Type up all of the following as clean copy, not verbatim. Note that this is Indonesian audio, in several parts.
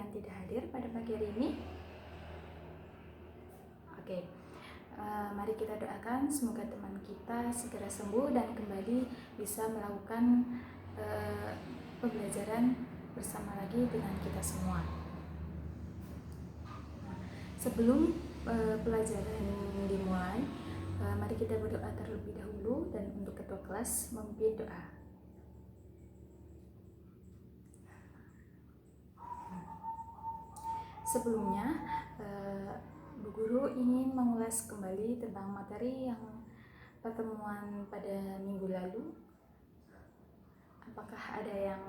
yang tidak hadir pada pagi hari ini. Oke, mari kita doakan semoga teman kita segera sembuh dan kembali bisa melakukan pembelajaran bersama lagi dengan kita semua. Sebelum pelajaran dimulai, mari kita berdoa terlebih dahulu, dan untuk ketua kelas memimpin doa. Sebelumnya, Bu Guru ingin mengulas kembali tentang materi yang pertemuan pada minggu lalu. Apakah ada yang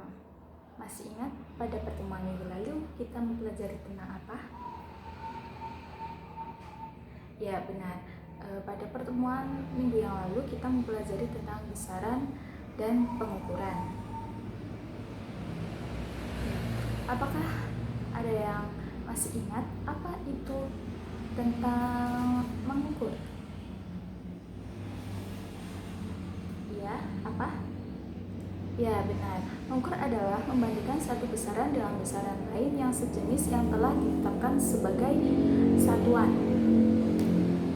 masih ingat pada pertemuan minggu lalu kita mempelajari tentang apa? Ya, benar. Pada pertemuan minggu yang lalu kita mempelajari tentang besaran dan pengukuran. Apakah ada yang masih ingat apa itu tentang mengukur? Ya, apa? Ya, benar. Mengukur adalah membandingkan satu besaran dengan besaran lain yang sejenis yang telah ditetapkan sebagai satuan.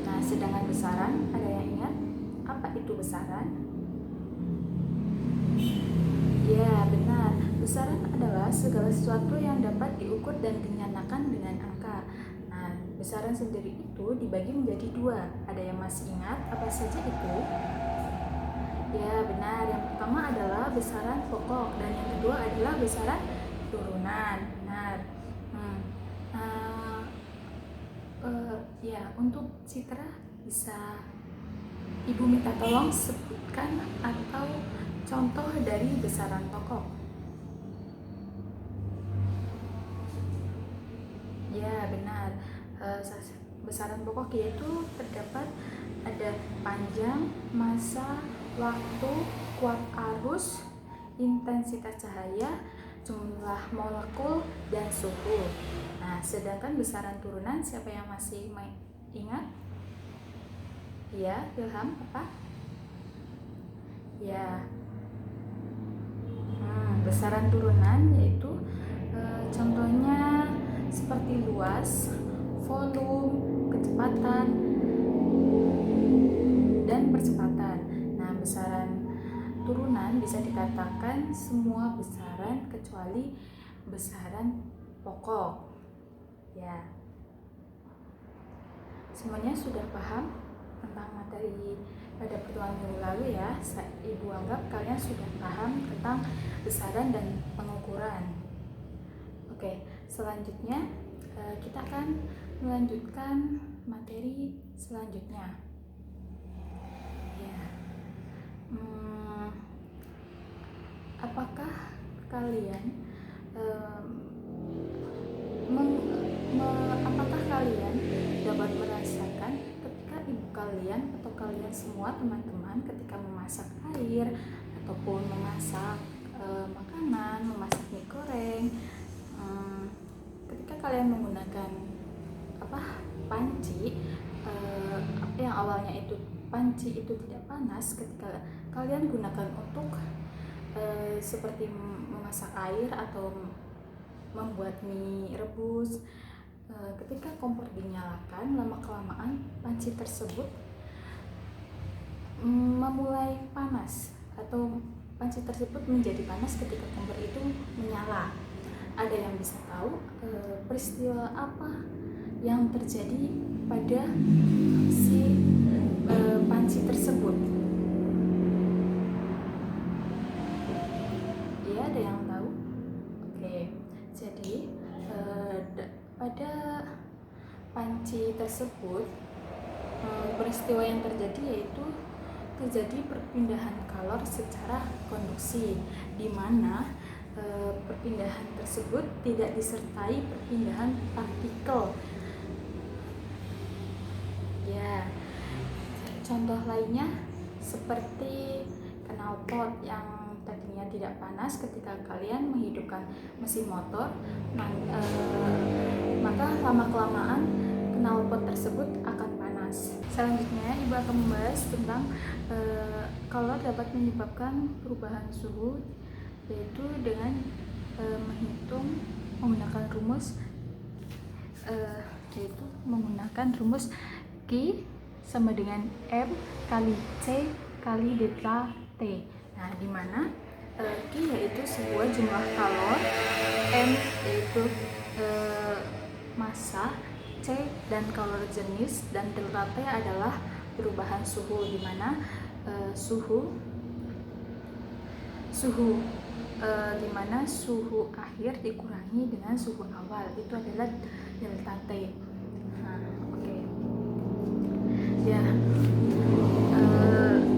Nah, sedangkan besaran, ada yang ingat apa itu besaran? Ya, benar. Besaran adalah segala sesuatu yang dapat diukur dan dinyatakan dengan angka. Nah, besaran sendiri itu dibagi menjadi dua. Ada yang masih ingat apa saja itu? Ya, benar. Yang pertama adalah besaran pokok, dan yang kedua adalah besaran turunan. Benar. Ya, untuk Citra bisa Ibu minta tolong sebutkan atau contoh dari besaran pokok. Ya, benar. Besaran pokok yaitu terdapat ada panjang, massa, waktu, kuat arus, intensitas cahaya, jumlah molekul, dan suhu. Nah, sedangkan besaran turunan, siapa yang masih ingat? Ya, Ilham, apa? Ya, besaran turunan yaitu contohnya seperti luas, volume, kecepatan, dan percepatan. Nah, besaran turunan bisa dikatakan semua besaran kecuali besaran pokok. Ya, semuanya sudah paham tentang materi pada pertemuan minggu lalu ya. Ibu anggap kalian sudah paham tentang besaran dan pengukuran. Oke, selanjutnya kita akan melanjutkan materi selanjutnya. Ya, apakah kalian apakah kalian dapat merasakan ketika ibu kalian atau kalian semua teman-teman ketika memasak air ataupun memasak makanan, memasak mie goreng, ketika kalian menggunakan panci, yang awalnya itu panci itu tidak panas, ketika kalian gunakan untuk seperti memasak air atau membuat mie rebus, ketika kompor dinyalakan, lama-kelamaan panci tersebut memulai panas atau panci tersebut menjadi panas ketika kompor itu menyala. Ada yang bisa tahu peristiwa apa yang terjadi pada si panci tersebut? Ya, ada yang tahu? Oke, jadi pada panci tersebut peristiwa yang terjadi yaitu terjadi perpindahan kalor secara konduksi, di mana perpindahan tersebut tidak disertai perpindahan partikel. Ya, contoh lainnya seperti knalpot yang tadinya tidak panas ketika kalian menghidupkan mesin motor, maka lama-kelamaan knalpot tersebut akan panas. Selanjutnya, Ibu akan membahas tentang kalor dapat menyebabkan perubahan suhu, yaitu dengan menghitung menggunakan rumus yaitu menggunakan rumus Q sama dengan M kali C kali delta T. Nah, di mana Q yaitu sebuah jumlah kalor, M yaitu massa, C dan kalor jenis, dan delta T adalah perubahan suhu, di mana di mana suhu akhir dikurangi dengan suhu awal, itu adalah delta T. Nah, oke. Ya,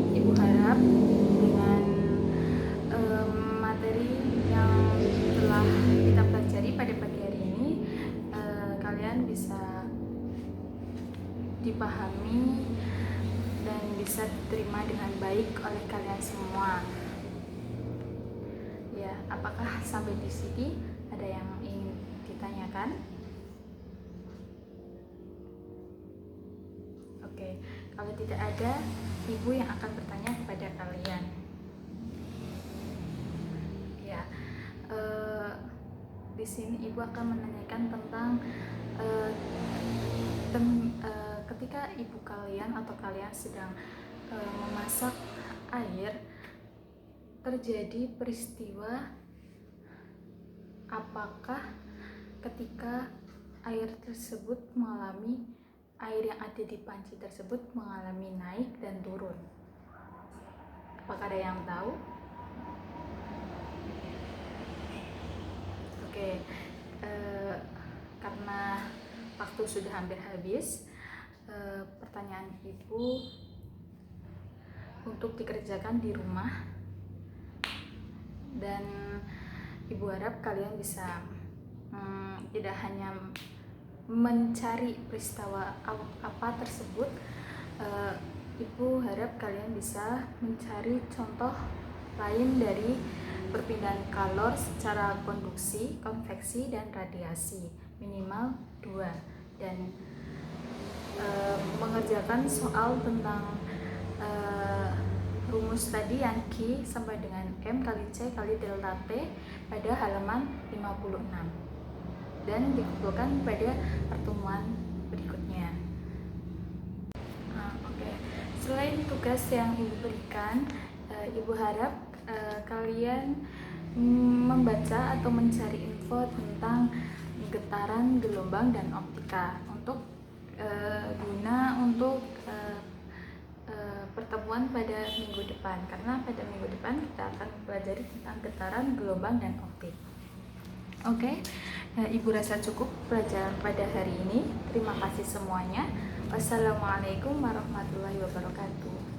Ibu harap dengan materi yang telah kita pelajari pada pagi hari ini kalian bisa dipahami dan bisa diterima dengan baik oleh kalian semua. Ya, apakah sampai di sini ada yang ingin ditanyakan? Oke, kalau tidak ada, Ibu yang akan bertanya kepada kalian. Ya, di sini Ibu akan menanyakan tentang ketika ibu kalian atau kalian sedang memasak air, terjadi peristiwa apakah ketika air yang ada di panci tersebut mengalami naik dan turun? Apakah ada yang tahu? Oke, karena waktu sudah hampir habis, pertanyaan Ibu untuk dikerjakan di rumah, dan Ibu harap kalian bisa tidak hanya mencari peristiwa apa tersebut, Ibu harap kalian bisa mencari contoh lain dari perpindahan kalor secara konduksi, konveksi, dan radiasi, minimal 2, dan mengerjakan soal tentang rumus tadi yang Q sampai dengan M kali C kali delta T pada halaman 56, dan dikumpulkan pada pertemuan berikutnya. Oke. Selain tugas yang Ibu berikan, Ibu harap kalian membaca atau mencari info tentang getaran, gelombang, dan optika untuk guna untuk pertemuan pada minggu depan, karena pada minggu depan kita akan pelajari tentang getaran, gelombang, dan optik. Oke, Ibu rasa cukup pelajaran pada hari ini. Terima kasih semuanya. Wassalamualaikum warahmatullahi wabarakatuh.